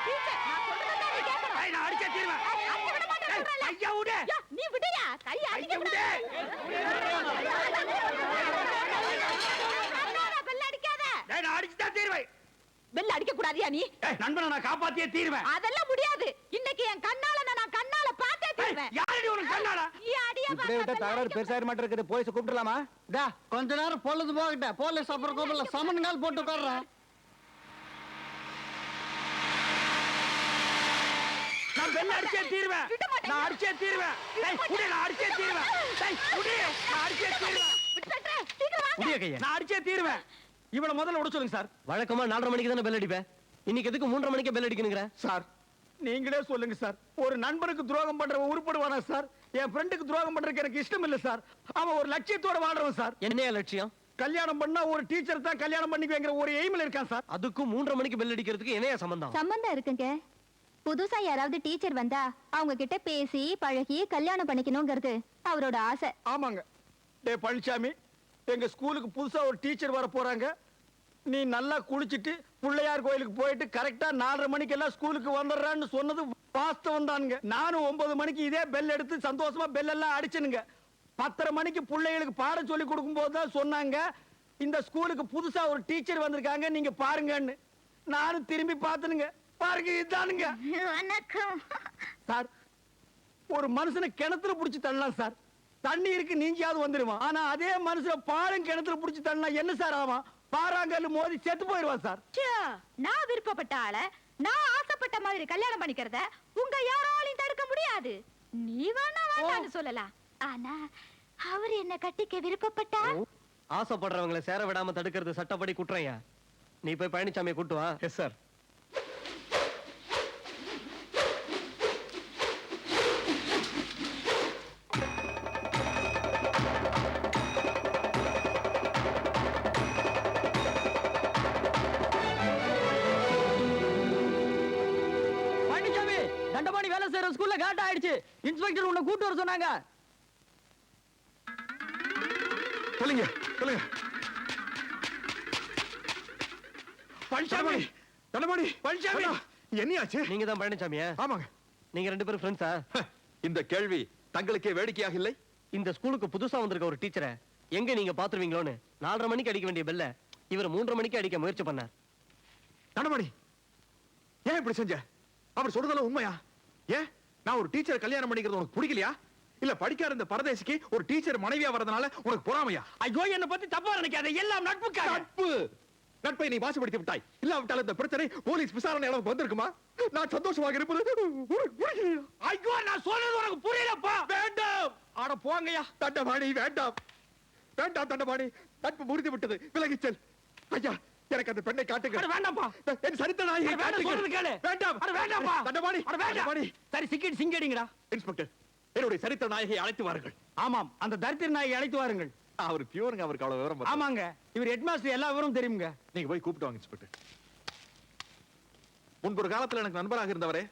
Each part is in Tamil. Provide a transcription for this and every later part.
டீச்சர் நான் சொல்றத நீ கேட்கணும். நான் அடிச்சே தீர்வேன். அடிக்க விட மாட்டேன் சொல்றல. ஐயா விடு. நீ விடுயா. கைய அடிக்க விடு. பெல் அடிக்காத. நான் அடிச்சே தீர்வேன். பெல் அடிக்க கூடாதியா நீ? நண்பனை நான் காப்பாத்தியே தீர்வேன். அதெல்லாம் முடியாது. இன்னைக்கு என் கண்ணால நான் கண்ணால பார்த்தே தீர்வேன். யாரடி உனக்கு கண்ணாடா? நீ அடியா இப்படியே விட்டா தகராறு பெருசாயிர மாட்டே இருக்குது. போலீஸ் கூப்பிடலாமா? டா கொஞ்ச நேரம் பொழுது போகட்ட. போலீஸ் அப்புறம் கூப்பிடல. சமன்கால் போட்டு உட்கார்றேன். நான் பெல் அடிச்சே தீர்வேன். நான் அடிச்சே தீர்வேன். டேய் குடி நான் அடிச்சே தீர்வேன். டேய் குடி நான் அடிச்சே தீர்வேன். விட்டுட்டே. சீக்கிரம் வாங்க. முடிய கையா. நான் அடிச்சே தீர்வேன். இவள முதல்ல விட சொல்லுங்க சார். வழக்கமா 4:30 மணிக்கு தானே பெல் அடிப்பேன். இன்னைக்கு எதுக்கு 3:30 மணிக்கு பெல் அடிக்கணுங்கற? சார் நீங்களே சொல்லுங்க சார். ஒரு நண்பனுக்கு துரோகம் பண்றவன் உருப்படுவானா சார்? என் ஃப்ரெண்டுக்கு துரோகம் பண்றதுக்கு எனக்கு இஷ்டம் இல்ல சார். அவன் ஒரு லட்சியத்தோட வாழ்றவன் சார். என்னையா லட்சியம்? கல்யாணம் பண்ணா ஒரு டீச்சர் தான் கல்யாணம் பண்ணிக்குவேங்கிற ஒரு எய்ம்ல இருக்கான் சார். அதுக்கும் 3:30 மணிக்கு பெல் அடிக்கிறதுக்கு என்னையா சம்பந்தம்? சம்பந்தம் இருக்குங்க. புதுசா யாராவது டீச்சர் வந்தா அவங்க கிட்ட பேசி பழகி கல்யாணம் பண்ணிக்கணுங்கிறது அவரோட ஆசை. ஆமாங்க. டேய் பழனிசாமி, எங்க ஸ்கூலுக்கு புதுசா ஒரு டீச்சர் வர போறாங்க. நீ நல்லா குளிச்சிட்டு பிள்ளையார் கோயிலுக்கு போயிட்டு கரெக்டா 4:30 மணிக்கு எல்லாம் ஸ்கூலுக்கு வந்துடுறான்னு சொன்னது வாஸ்தவம் தானுங்க. நானும் 9 மணிக்கு இதே பெல் எடுத்து சந்தோஷமா பெல் எல்லாம் அடிச்சனுங்க. 10:30 மணிக்கு பிள்ளைகளுக்கு பாடம் சொல்லி கொடுக்கும் போது தான் சொன்னாங்க இந்த ஸ்கூலுக்கு புதுசா ஒரு டீச்சர் வந்திருக்காங்க நீங்க பாருங்கன்னு. நானும் திரும்பி பார்த்தனுங்க. பாருங்க இதானுங்க. வணக்கம் சார், ஒரு மனுஷனை கிணத்துல புடிச்சு தள்ளலாம் சார். தண்ணி இருக்கு நீஞ்சியாவது வந்துருவான். ஆனா அதே மனுஷனை பாலும் கிணத்துல புடிச்சு தள்ளனா என்ன சார் ஆவான்? பாறாங்கல்ல மோதி செத்து போயிடுவான் சார். நான் விருப்பப்பட்ட ஆள நான் ஆசைப்பட்ட மாதிரி கல்யாணம் பண்ணிக்கிறத உங்க யாராலையும் தடுக்க முடியாது. நீ வேணா வேண்டாம்னு சொல்லலாம். ஆனா அவர் என்ன கட்டிக்க விருப்பப்பட்டா ஆசைப்படுறவங்களை சேர விடாம தடுக்கிறது சட்டப்படி குற்றம்யா. நீ போய் பழனிசாமியை கூட்டு வா. Yes sir. பழனிசாமி தண்டபாணி வேலை செய்யற ஸ்கூல்ல காட்ட ஆயிடுச்சு. இன்ஸ்பெக்டர் உன்னை கூட்டு வர சொன்னாங்க. சொல்லுங்க சொல்லுங்க. பழனிசாமி, தண்டபாணி, பழனிசாமி என்னையாச்சு? நீங்க தான் பழனிசாமியா? ஆமாங்க. நீங்க 2 பேரும் ஃப்ரெண்ட்ஸா? இந்த கேள்வி தங்களுக்கே வேடிக்கையாக இல்லை? இந்த ஸ்கூலுக்கு புதுசா வந்திருக்க ஒரு டீச்சரை எங்க நீங்க பாத்துருவீங்களோன்னு 4:30 மணிக்கு அடிக்க வேண்டிய பெல்ல இவர் 3:30 மணிக்கு அடிக்க முயற்சி பண்ணார். தண்டபாணி, ஏன் இப்படி செஞ்ச? அவர் சொல்றதெல்லாம் உண்மையா? ஏன் நான் ஒரு டீச்சர் கல்யாணம் பண்ணிக்கிறது உனக்கு பிடிக்கலையா? இல்ல படிக்காத இந்த பரதேசிக்கு ஒரு டீச்சர் மனைவியா வரதுனால உனக்கு பொறாமையா? ஐயோ என்ன பத்தி தப்பா நினைக்காத. எல்லாம் நட்புக்காக. நட்பு நட்பை நீ வாசிப்படுத்தி விட்டாய். இல்லாவிட்டால் இந்த பிரச்சனை போலீஸ் விசாரணை அளவுக்கு வந்திருக்குமா? நான் சந்தோஷமாக இருப்பது. ஐயோ நான் சொல்றது உனக்கு புரியலப்பா. வேண்டாம். ஆட போங்கய்யா. தண்டபாணி வேண்டாம். வேண்டாம் தண்டபாணி, நட்பு முறிந்து விட்டது. விலகிச் செல். ஐயா எனக்கு அந்த பெண்ணை காட்டுங்க. அட வேண்டாம்ப்பா. என் சரித்திர நாயகி காட்டுங்க. வேண்டாம். அட வேண்டாம்ப்பா. தண்டபாணி, அட வேண்டாம். சரி சிக்கெட் சிங்கடிங்கடா. இன்ஸ்பெக்டர், என்னுடைய சரித்திர நாயகியை அழைத்து வாருங்கள். ஆமாம், அந்த தரித்திர நாயகி அழைத்து வாருங்கள். அவர் பியூருங்க, அவருக்கு அவ்வளவு விவரம். ஆமாங்க, இவர் ஹெட்மாஸ்டர் எல்லா விவரம் தெரியுங்க. நீங்க போய் கூப்பிட்டு வாங்க இன்ஸ்பெக்டர். முன்பொரு காலத்துல எனக்கு நண்பராக இருந்தவரே,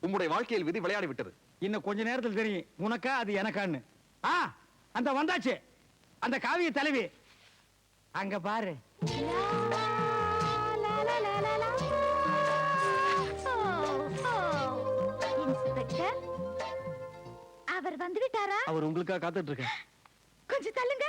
உம்முடைய வாழ்க்கையில் விதி விளையாடி விட்டது. இன்னும் கொஞ்ச நேரத்தில் தெரியும் உனக்கா அது எனக்கான்னு. அந்த வந்தாச்சு அந்த காவிய தலைவி. அங்க பாரு. இன்ஸ்பெக்டர் அவர் வந்து விட்டாரா? அவர் உங்களுக்காக காத்துட்டு இருக்க. கொஞ்சம் தள்ளுங்க.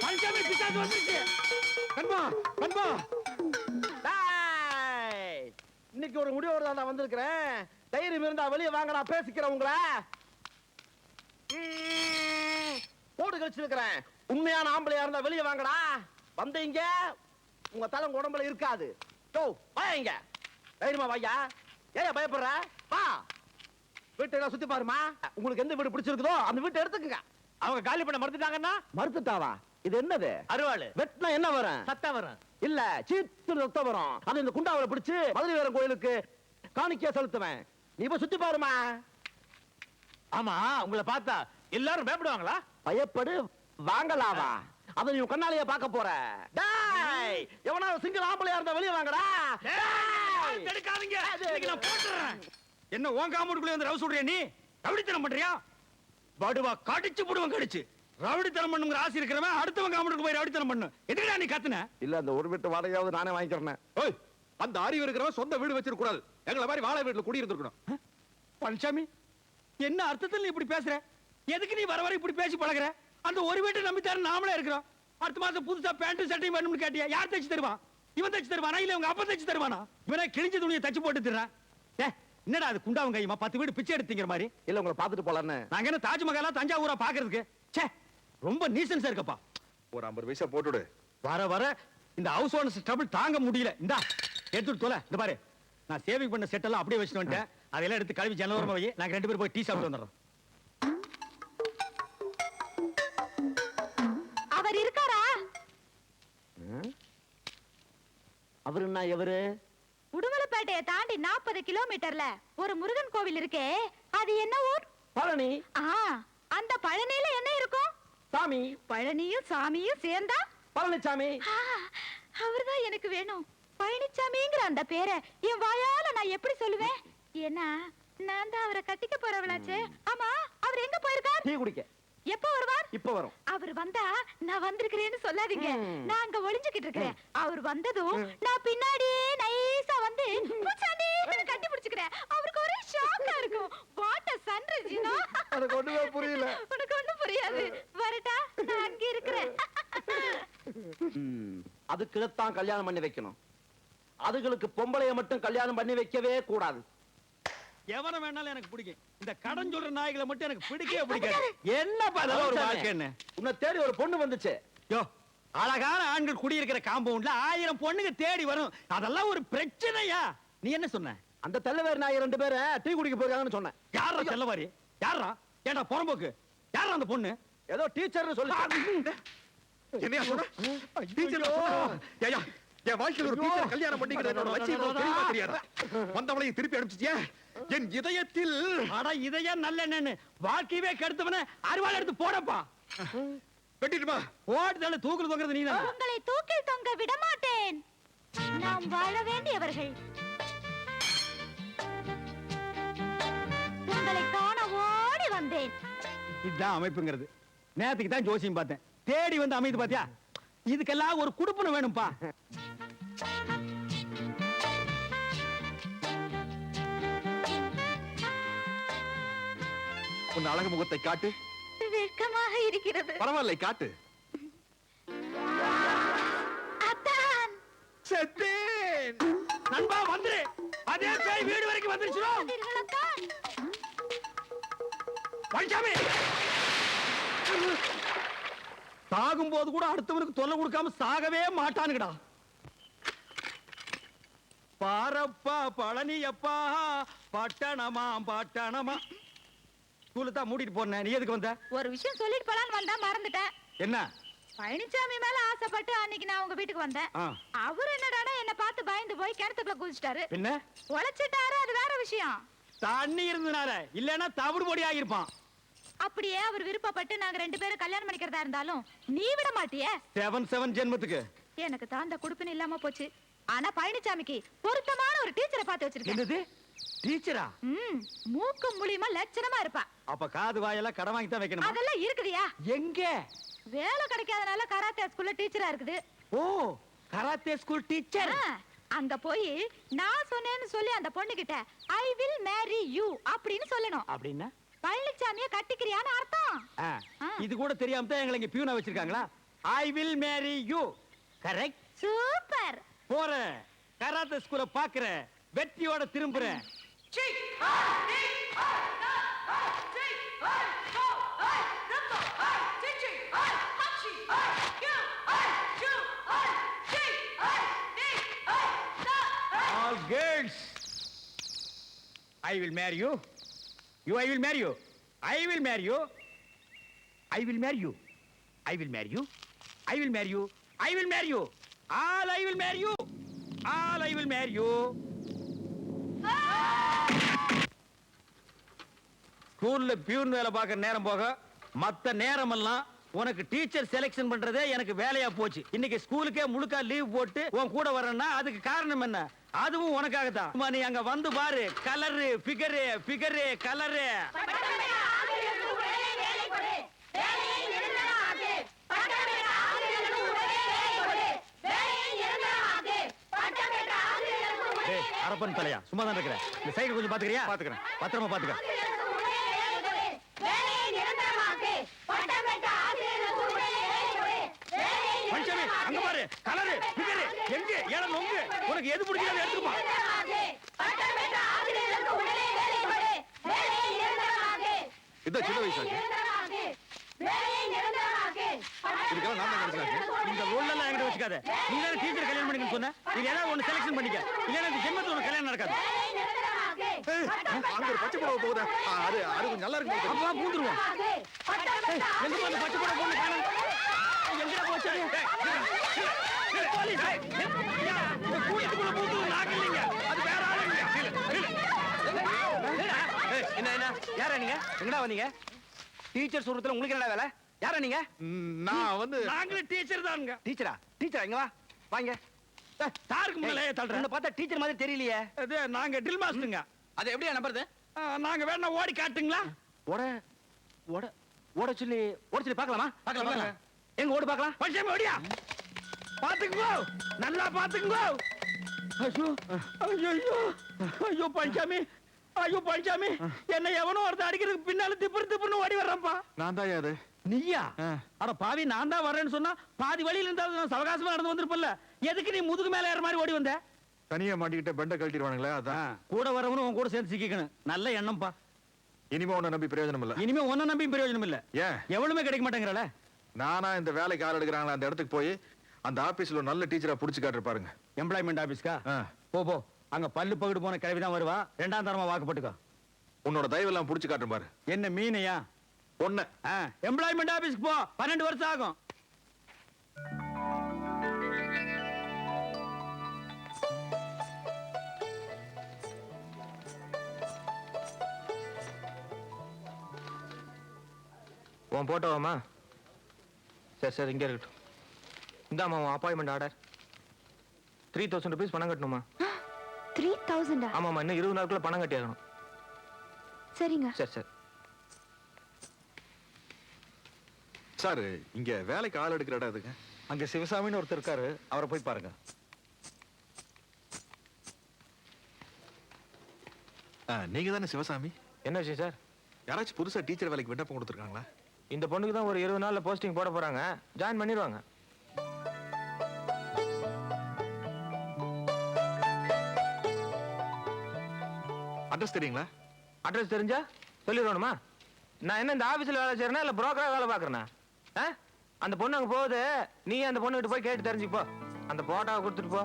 பழனிசாமி பிசாசு வந்துருச்சு. கண்பா கண்பா, இன்னைக்கு ஒரு முடிவோட தான் நான் வந்திருக்கிறேன். தைரியம் இருந்தா வெளியே வாங்க, நான் பேசிக்கிறேன். உங்களை போடு கழிச்சிருக்கிறேன். உண்மையான ஆம்பளையா இருந்தா வெளியே வாங்கடா. வந்தீங்க உங்க தலை உடம்புல இருக்காது. வாங்க, தைரியமா வாயா. ஏன் பயப்படுற? வா, வீட்டை சுத்தி பாருமா. உங்களுக்கு எந்த வீடு பிடிச்சிருக்குதோ அந்த வீட்டை எடுத்துக்கங்க. அவங்க காலி பண்ண மறுத்துட்டாங்கன்னா? மறுத்துட்டாவா? இது என்னது? அருவாளு. வெட்டினா என்ன வரும்? சத்தம் வரும். இல்ல, சீத்து ரத்தம் வரும். அது இந்த குண்டாவில பிடிச்சு மதுரை வீரன் கோயிலுக்கு காணிக்கையா செலுத்துவேன். நீ போய் சுத்தி பாருமா. ஆமா, உங்களை பார்த்தா எல்லாரும் பயப்படுவாங்களா? பயப்படு வாங்கலாவா? அதை நீ கண்ணாலேயே பார்க்க போற. டேய், எவனாவது சிங்கிள் ஆம்பளையா இருந்தா வெளியே வாங்கடா. தடுக்காதீங்க. இன்னைக்கு நான் போட்டுறேன். என்ன உன் காம்பவுண்டுக்குள்ள வந்து ரவு சொல்றியா நீ? ரவுடித்தனம் பண்றியா? படுவா கடிச்சு புடுவன் கடிச்சு. ரவுடித்தனம் பண்ணுங்கிற ஆசை இருக்கிறவன் அடுத்தவன் காமெடிக்கு போய் ரவுடித்தனம் பண்ணு. எதுக்குடா நீ கத்துன? இல்ல அந்த ஒரு வீட்டு வாடகையாவது நானே வாங்கிக்கிறேன். ஓய், அந்த அறிவு இருக்கிறவன் சொந்த வீடு வச்சிருக்க கூடாது. எங்களை மாதிரி வாழை வீட்டுல குடி இருந்திருக்கணும். பழனிசாமி, என்ன அர்த்தத்தில் நீ இப்படி பேசுற? எதுக்கு நீ வர வர இப்படி பேசி பழகுற? அந்த ஒரு வீட்டை நம்பித்தாரு நாமளே இருக்கிறோம். அடுத்த மாசம் புதுசா பேண்ட் சட்டையும் வேணும்னு கேட்டியா? யார் தைச்சு தருவா? இவன் தைச்சு தருவானா இல்ல உங்க அப்பா தைச்சு தருவானா? இவனே கிழிஞ்ச துணியை தச்சு போட்டு தர்றான். என்னடா அது குண்டாவும் கையுமா 10 வீடு பிச்சை எடுத்தீங்கிற மாதிரி? இல்ல உங்களை பாத்துட்டு போலான்னு. நாங்க என்ன தாஜ்மஹாலா தஞ்சாவூரா பாக்குறதுக்கு? ச்சே, ரொம்ப நீசன்ஸா இருக்கப்பா. ஒரு 50 பைசா போட்டுடு. வர வர இந்த ஹவுஸ் ஓனர்ஸ் ட்ரபிள் தாங்க முடியல. இந்தா எடுத்துட்டு தொலை. இந்த பாரு, நான் சேவிங் பண்ண செட் எல்லாம் அப்படியே வச்சுட்டு வந்துட்டேன். அதெல்லாம் எடுத்து கழுவி ஜனவரமா வை. நாங்க 2 பேரும் போய் டீ சாப்பிட்டு வந்துடுறோம். அவர் இருக்காரா? அவரு என்ன எவரு? உடுமலைப்பேட்டையை தாண்டி 40 கிலோமீட்டர்ல ஒரு முருகன் கோவில் இருக்கே, அது என்ன ஊர்? பழனி. அந்த பழனியில என்ன இருக்கும்? சாமி. பழனியும் சாமியும் சேர்ந்தா பழனிசாமி. அவர்தான் எனக்கு வேணும். பழனிசாமிங்கிற அந்த பேரை என் வாயால நான் எப்படி சொல்லுவேன்? ஏன்னா நான் தான் அவரை கட்டிக்க போறவளாச்சே. ஆமா, அவர் எங்க போயிருக்கார்? டீ குடிக்க. எப்ப வருவார்? இப்ப வரும். அவர் வந்தா நான் வந்திருக்கிறேன்னு சொல்லாதீங்க. நான் அங்க ஒளிஞ்சுக்கிட்டு இருக்கிறேன். அவர் வந்ததும் நான் பின்னாடியே நைஸா வந்து பூச்சாண்டி கட்டி பிடிச்சுக்கிறேன். அவருக்கு ஒரே ஷாக்கா இருக்கும். What a sunrise, you know? எனக்கு ஒண்ணுமே புரியல. உனக்கு ஒண்ணும் புரியாது. வரட்டா, நான் அங்க இருக்கிறேன். அதுக்குதான் கல்யாணம் பண்ணி வைக்கணும். அதுகளுக்கு பொம்பளைய மட்டும் கல்யாணம் பண்ணி வைக்கவே கூடாது. எவன வேணாலும் எனக்கு பிடிக்கும். இந்த கடன் சொல்ற நாய்களை மட்டும் எனக்கு பிடிக்கவே பிடிக்காது. என்னப்பா அதெல்லாம் ஒரு வாழ்க்கை? என்ன உன்னை தேடி ஒரு பொண்ணு வந்துச்சு. யோ, அழகான ஆண்கள் குடியிருக்கிற காம்பவுண்ட்ல 1000 பொண்ணுங்க தேடி வரும். அதெல்லாம் ஒரு பிரச்சனையா? நீ என்ன சொன்ன? அந்த தெல்லவேர் நாய் 2 பேரை டீ குடிக்க போயிருக்காங்கன்னு சொன்னேன். யாரா செல்லவாரி? யாரா? ஏண்டா புறம்போக்கு? யாரா அந்த பொண்ணு? ஏதோ டீச்சர்னு சொல்லி. என்னையா சொன்ன? டீச்சர் ஏயா, என் வாழ்க்கையில ஒரு டீச்சர் கல்யாணம் பண்ணிக்கிறது என்னோட லட்சியம் தெரியுமா தெரியாதா? வந்தவளையும் திருப்பி அனுப்பிச்சிட்டியா? என் இதயத்தில் அட இதயம் நல்ல என்னன்னு வாழ்க்கையவே கெடுத்தவன அறுவாள் எடுத்து போடப்பா. வெட்டிடுமா? ஓடுதல தூக்குறது தொங்குறது நீதான். உங்களை தூக்கில் தொங்க விட மாட்டேன். நாம் வாழ வேண்டியவர்கள். உங்களை காண ஓடி வந்தேன். இதுதான் அமைப்புங்கிறது. நேத்துக்கு தான் ஜோசியம் பார்த்தேன். தேடி வந்து அமைது பாத்தியா? இதுக்கெல்லாம் ஒரு குடுப்பன வேணும்பா. உன் அழகு முகத்தை காட்டு. வெட்கமாக இருக்கிறது. பரவாயில்லை, காட்டு. அத்தான், செத்தேன். நண்பா வந்துரு. அதே பேய் வீடு வரைக்கும் வந்துருச்சுடா. பார்த்தீர்கள் அத்தான்? பழனிசாமி சாகும் போது கூட அடுத்தவனுக்கு தொல்லை கொடுக்காம சாகவே மாட்டானுங்கடா. பாரப்பா பழனியப்பா பட்டணமா பட்டணமா. ஸ்கூலு தான் மூடிட்டு போறேன். நீ எதுக்கு வந்த? ஒரு விஷயம் சொல்லிட்டு போலான்னு வந்தா மறந்துட்டேன். என்ன? பழனிசாமி மேல ஆசைப்பட்டு அன்னைக்கு நான் உங்க வீட்டுக்கு வந்தேன். அவர் என்னடானா என்ன பார்த்து பயந்து போய் கிணத்துக்குள்ள குதிச்சிட்டாரு. என்ன? உழைச்சிட்டாரு, அது வேற விஷயம். தண்ணி இருந்தனால, இல்லன்னா தவிடு பொடி ஆகிருப்பான். அப்படியே அவர் விருப்பப்பட்டு நாங்க 2 பேரும் கல்யாணம் பண்ணிக்கிறதா இருந்தாலும் நீ விட மாட்டியே. 7 ஜென்மத்துக்கு எனக்கு தான் அந்த குடுப்பின இல்லாம போச்சு. ஆனா பழனிசாமிக்கு பொருத்தமான ஒரு டீச்சரை பார்த்து வச்சிருக்கேன். என்னது? டீச்சரா? மூக்கு மூலியமா லட்சணமா இருப்பா. அப்ப காது வாயெல்லாம் கடன் வாங்கி தான் வைக்கணும். அதெல்லாம் இருக்குதியா? எங்க? வேலை கிடைக்காதனால கராத்தே ஸ்கூல்ல டீச்சரா இருக்குது. ஓ, கராத்தே ஸ்கூல் டீச்சர். அங்க போய் நான் சொன்னேன்னு சொல்லி அந்த பொண்ணு கிட்ட ஐ வில் மேரி யூ அப்படின்னு சொல்லணும். அப்படின்னா பழனிசாமிய கட்டிக்கிறியான்னு அர்த்தம். இது கூட தெரியாம தான் எங்களை இங்க பியூனா வச்சிருக்காங்களா? I will marry you. Correct. Super. போற கராத்தே ஸ்கூல பாக்குற, வெற்றியோட திரும்புறேன். All girls, I will marry you. I will marry you. I will marry you. I will marry you. I will marry you. I will marry you. I will marry you. All I will marry you. All I will marry you. ஸ்கூல்ல பியூன் வேலை பார்க்க நேரம் போக மத்த நேரம் எல்லாம் உனக்கு டீச்சர் செலக்ஷன் பண்றதே எனக்கு வேலையா போச்சு. இன்னைக்கு ஸ்கூலுக்கே முழுக்கா லீவ் போட்டு உன் கூட வரேன்னா அதுக்கு காரணம் என்ன? அதுவும் உனக்காக தான். நீ அங்க வந்து பாரு, கலரு ஃபிகரு கலரு. அரப்பன் தலையா சும்மா தான் இருக்கிறேன். இந்த சைடு கொஞ்சம் பாத்துக்கிறியா? பாத்துக்கிறேன். பத்திரமா பாத்துக்க. பழனிசாமி அங்க பாரு, கலரு ஃபிகரு எங்க ஏழை நொங்கு. உனக்கு எது பிடிக்குதோ எடுத்துப்பா. இந்த சின்ன வயசாச்சு இதுக்கெல்லாம் நான் தான் கிடைச்சாச்சு. இந்த ரோல் எல்லாம் என்கிட்ட வச்சுக்காத. நீ தானே டீச்சர் கல்யாணம் பண்ணிக்கன்னு சொன்ன. இது ஏதாவது ஒண்ணு செலக்ஷன் பண்ணிக்க. இல்லைன்னா இந்த ஜென்மத்துல உனக்கு கல்யாணம் நடக்காது. அங்க ஒரு பச்சை புடவை போகுது. அது அது கொஞ்சம் நல்லா இருக்கு. அப்பா பூந்துருவோம். எங்க போன பச்சை போட பொண்ணு காணோம். எங்கடா போச்சு? போலீஸ் இந்த கூட்டத்துக்குள்ள பூந்து நாங்க இல்லைங்க. அது வேற ஆளு இல்ல. என்ன யாரா நீங்க? எங்கடா வந்தீங்க? டீச்சர் சொல்றதுல உங்களுக்கு என்னடா வேலை? யாரா நீங்க? நான் வந்து நாங்களே டீச்சர் தானுங்க. டீச்சரா இங்க வா வாங்க. தாருக்கு முன்னாலே தள்ளுறேன். உன்னை பார்த்தா டீச்சர் மாதிரி தெரியலையே. அது நாங்க ட்ரில் மாஸ்டருங்க. அது எப்படியா நம்புறது? நாங்க வேணா ஓடி காட்டுங்களா? ஓட ஓட ஓட சொல்லி பார்க்கலாமா? பார்க்கலாம். எங்க ஓடு பார்க்கலாம். பச்சை ஓடியா? பாத்துக்கோ, நல்லா பாத்துக்கோ. ஐயோ ஐயோ ஐயோ பழனிசாமி, ஐயோ பழனிசாமி, என்ன எவனோ ஒருத்தர் அடிக்கிறதுக்கு பின்னால திப்புன்னு ஓடி வர்றப்பா. நான் தான் அது. நீயா? அட பாவி, நான் தான் வரேன்னு சொன்னா பாதி வழியில இருந்தாலும் நான் சவகாசமா நடந்து வந்திருப்பல்ல. எதுக்கு நீ முதுகு மேல ஏற மாதிரி ஓடி வந்த? தனியா மாட்டிக்கிட்ட பெண்டை கழட்டிடுவானுங்களே அதான். கூட வரவனும் உன் கூட சேர்ந்து சிக்கிக்கணும். நல்ல எண்ணம்ப்பா. இனிமே உன்னை நம்பி பிரயோஜனம் இல்ல. இனிமே உன்ன நம்பி பிரயோஜனம் இல்ல. ஏன்? எவனுமே கிடைக்க மாட்டேங்கிறல. நானா இந்த வேலைக்கு ஆள் எடுக்கிறாங்களா அந்த இடத்துக்கு போய் அந்த ஆபீஸ்ல ஒரு நல்ல டீச்சரா புடிச்சு காட்டுற பாருங்க. எம்ப்ளாய்மெண்ட் ஆபீஸ்க்கா? போ போ. அங்க பல்லு பகுடு போன கிழவி தான் வருவா. ரெண்டாம் தரமா வாக்குப்பட்டுக்கோ. உன்னோட தயவெல்லாம் புடிச்சு காட்டுற பாரு. என்ன மீனையா? ஒண்ணு எம்ப்ளாய்மெண்ட் ஆபீஸ்க்கு போ. 12 வருஷம் ஆகும். உன் போட்டோவாமா? சரி இங்கே இருக்கட்டும். இந்தாம்மா உன் அப்பாயின்மெண்ட் ஆர்டர். 3000 rupees பணம் கட்டணுமா? 3000? ஆமாம்மா, இன்னும் 20 நாளுக்குள்ள பணம் கட்டி ஆகணும். சரிங்க. சரி சார், இங்க வேலைக்கு ஆள் எடுக்கிற இடம் எதுங்க? அங்க சிவசாமின்னு ஒருத்தர் இருக்காரு, அவரை போய் பாருங்க. நீங்க தானே சிவசாமி? என்ன விஷயம் சார்? யாராச்சும் புதுசா டீச்சர் வேலைக்கு விண்ணப்பம் கொடுத்துருக்காங்களா? இந்த பொண்ணுக்கு தான் ஒரு 20 நாள்ல போஸ்டிங் போட போறாங்க. ஜாயின் பண்ணிடுவாங்க. அட்ரஸ் தெரியுங்களா? அட்ரஸ் தெரிஞ்சா சொல்லிடுவானுமா? நான் என்ன இந்த ஆபீஸ்ல வேலை செய்யறேனா இல்ல புரோக்கரா வேலை பாக்குறேனா? அந்த பொண்ணு அங்க போகுது, நீ அந்த பொண்ணு கிட்ட போய் கேட்டு தெரிஞ்சுப்போ. அந்த போட்டோவை கொடுத்துட்டு போ.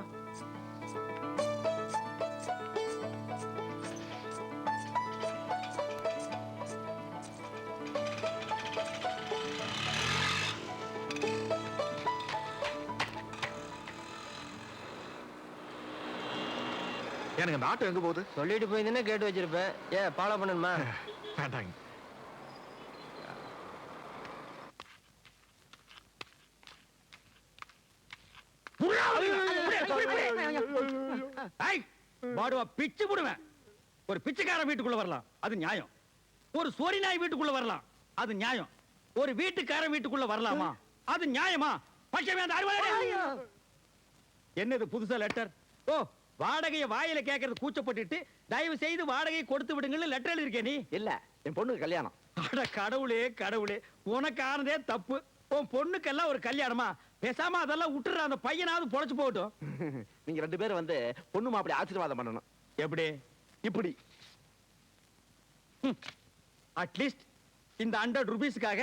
எனக்கு அந்த ஆட்டோ எங்க போகுது? சொல்லிட்டு போயிருந்தேன்னா கேட்டு வச்சிருப்பேன். ஏன் ஃபாலோ பண்ணணுமா? வேண்டாங்க. பிச்சு போடுவேன். ஒரு பிச்சைக்காரன் வீட்டுக்குள்ள வரலாம், அது நியாயம். ஒரு சோரி நாய் வீட்டுக்குள்ள வரலாம், அது நியாயம். ஒரு வீட்டுக்காரன் வீட்டுக்குள்ள வரலாமா? அது நியாயமா? என்னது புதுசா லெட்டர்? ஓ, வாடகையை வாயில கேட்கறது கூச்சப்பட்டுட்டு தயவு செய்து வாடகையை கொடுத்து விடுங்கன்னு லெட்டர் எழுதிருக்கே நீ? இல்ல, என் பொண்ணுக்கு கல்யாணம். அட கடவுளே கடவுளே, உனக்கு ஆனதே தப்பு. உன் பொண்ணுக்கெல்லாம் ஒரு கல்யாணமா? பேசாம அதெல்லாம் விட்டுற, அந்த பையனாவது பொழைச்சு போகட்டும். நீங்க 2 பேரும் வந்து பொண்ணு மாப்பிள்ளை ஆசீர்வாதம் பண்ணணும். எப்படி? இப்படி அட்லீஸ்ட் இந்த 100 rupeesக்காக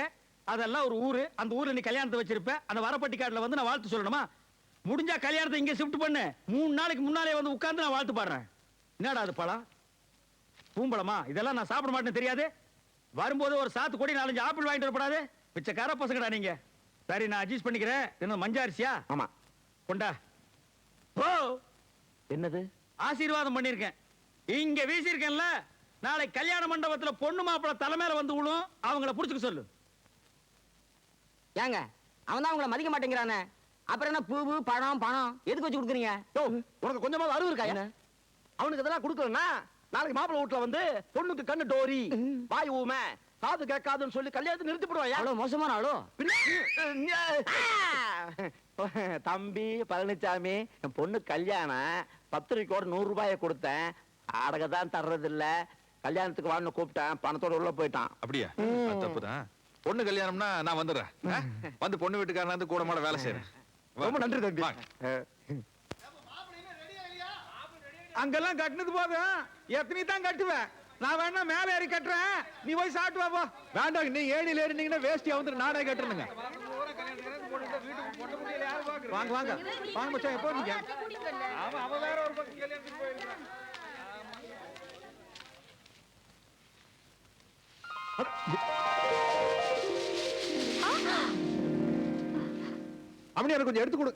அதெல்லாம் ஒரு ஊரு, அந்த ஊர்ல நீ கல்யாணத்தை வச்சிருப்ப. அந்த வரப்பட்டி கார்டுல வந்து நான் வாழ்த்து சொல்லணுமா? முடிஞ்சா கல்யாணத்தை இங்க ஷிஃப்ட் பண்ணு. 3 நாளைக்கு முன்னாலே வந்து உட்கார்ந்து நான் வாழ்த்து பாடுறேன். என்னடா அது பழம்? பூம்பழமா? இதெல்லாம் நான் சாப்பிட மாட்டேன்னு தெரியாது? வரும்போது ஒரு சாத்து கொடி 4-5 ஆப்பிள் வாங்கிட்டு வரப்படாது? பிச்சைக்கார பசங்கடா நீங்க. சரி, நான் அட்ஜஸ்ட் பண்ணிக்கிறேன். என்ன மஞ்சாரிசியா? ஆமா. கொண்டா. ஓ, என்னது? ஆசீர்வாதம் பண்ணிருக்கேன். இங்க வீசிருக்கேன்ல, நாளை கல்யாண மண்டபத்துல பொண்ணு மாப்பிள்ள தலைமையில வந்து விழும். அவங்கள புடிச்சுக்க சொல்லு. ஏங்க அவன் தான் உங்களை மதிக்க மாட்டேங்கிறானே, அப்புறம் என்ன பூவு பழம் பணம் எதுக்கு வச்சு கொடுக்குறீங்க? யோ, உனக்கு கொஞ்சமாவது அறிவு இருக்கா? அவனுக்கு இதெல்லாம் கொடுக்கலன்னா நாளைக்கு மாப்பிள்ளை வீட்டுல வந்து பொண்ணுக்கு கண்ணு டோரி, வாய் ஊமை, காது கேட்காதுன்னு சொல்லி கல்யாணத்தை நிறுத்தி போடுவாயா? அவ்வளவு மோசமான ஆளோ? தம்பி பழனிசாமி, என் பொண்ணு கல்யாணம் பத்திரிக்கையோட 100 ரூபாயை கொடுத்தேன், அடகதான் தர்றது இல்ல. கல்யாணத்துக்கு வான்னு கூப்பிட்டேன், பணத்தோட உள்ள போயிட்டான். அப்படியா? அது தப்புதான். பொண்ணு கல்யாணம்னா நான் வந்துடுறேன். வந்து பொண்ணு வீட்டுக்காரனா இருந்து கூட மாட வேலை செய்யறேன். ரொம்ப நன்றி தம்பி. அங்கெல்லாம் கட்டினது போதும், எத்தனை தான் கட்டுவேன். நான் வேணா மேல ஏறி கட்டுறேன், நீ போய் சாப்பிட்டு வா போ. வேண்டாம், நீ ஏணியில ஏறினீங்கன்னா வேஷ்டியா வந்து நானே கட்டுறேனுங்க. வாங்க வாங்க வாங்க மச்சான், எப்போ நீங்க? அவன் வேற ஒரு பக்கம் கல்யாணத்துக்கு போயிருக்கான். அப்படி எனக்கு கொஞ்சம் எடுத்து கொடு.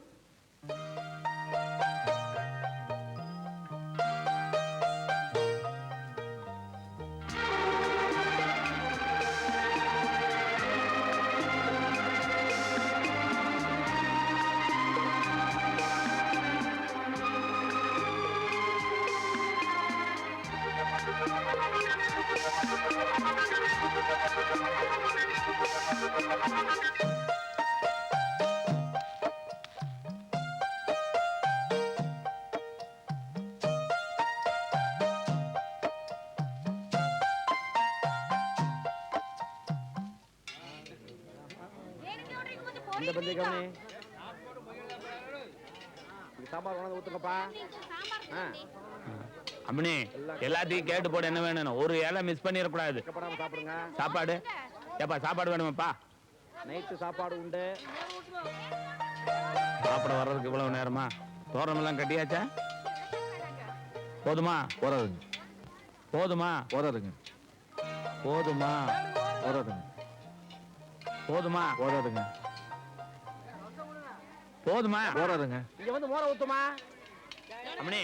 இந்த பந்தி கவனி. சாம்பார் உணவு ஊத்துங்கப்பா. அம்மனி எல்லாத்தையும் கேட்டு போட என்ன வேணும், ஒரு இலை மிஸ் பண்ணிடக்கூடாது. கப்படாம சாப்பிடுங்க. சாப்பாடு ஏப்பா சாப்பாடு வேணுமாப்பா? நைட்டு சாப்பாடு உண்டு. சாப்பிட வர்றதுக்கு இவ்வளவு நேரமா? தோரணம் எல்லாம் கட்டியாச்சா? போதுமா? போறாதுங்க போதுமா? போறாதுங்க போதுமா? போறாதுங்க போதுமா? போறாதுங்க போதுமா? போறாதுங்க. இங்க வந்து மோர ஊத்துமா. அம்மனி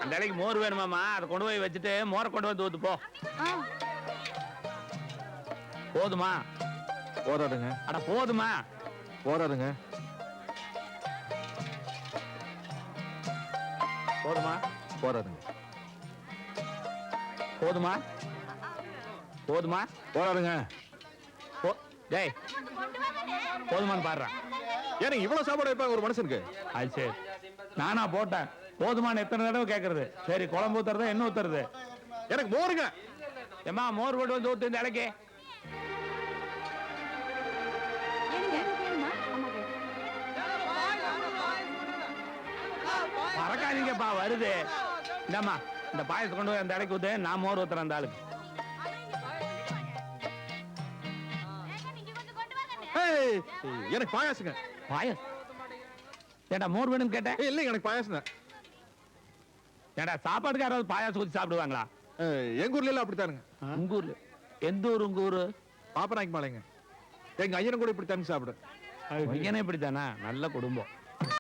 அந்த இலைக்கு மோர் வேணுமாமா? அதை கொண்டு போய் வச்சுட்டு மோரை கொண்டு வந்து ஊத்து போ. போதுமா? போறாதுங்க அட போதுமா? போறாதுங்க போதுமா? போறாதுங்க போதுமா? போதுமா? போறாதுங்க. டேய் போதுமான்னு பாடுறான். ஏனுங்க இவ்வளவு சாப்பாடு வைப்பாங்க ஒரு மனுஷனுக்கு? அது சரி, நானா போட்டேன். போதுமான்னு எத்தனை தடவை கேட்கறது? சரி, குழம்பு ஊத்துறதா என்ன ஊத்துறது? எனக்கு மோருங்க. ஏமா மோர் போட்டு வந்து ஊத்து இந்த இலைக்கு. மறக்காதீங்கப்பா, வருது. இந்தாம்மா இந்த பாயசத்தை கொண்டு போய் அந்த இலைக்கு ஊத்து, நான் மோர் ஊத்துறேன் அந்த ஆளுக்கு. ஏய், எனக்கு பாயாசுங்க. பாயஸ் ஏண்டா மோர் வேணும்னு கேட்டேன். இல்லைங்க எனக்கு பாயாசம் தான். ஏண்டா சாப்பாட்டுக்கு யாராவது பாயாசம் ஊத்தி சாப்பிடுவாங்களா? எங்க ஊர்ல எல்லாம் அப்படித்தானுங்க. உங்க ஊர்ல எந்த ஊர்? உங்க ஊரு பாப்பநாய்க்கு மாலைங்க. எங்க ஐயனும் கூட இப்படி தண்ணி சாப்பிடு. பையனே இப்படித்தானா? நல்ல குடும்பம்.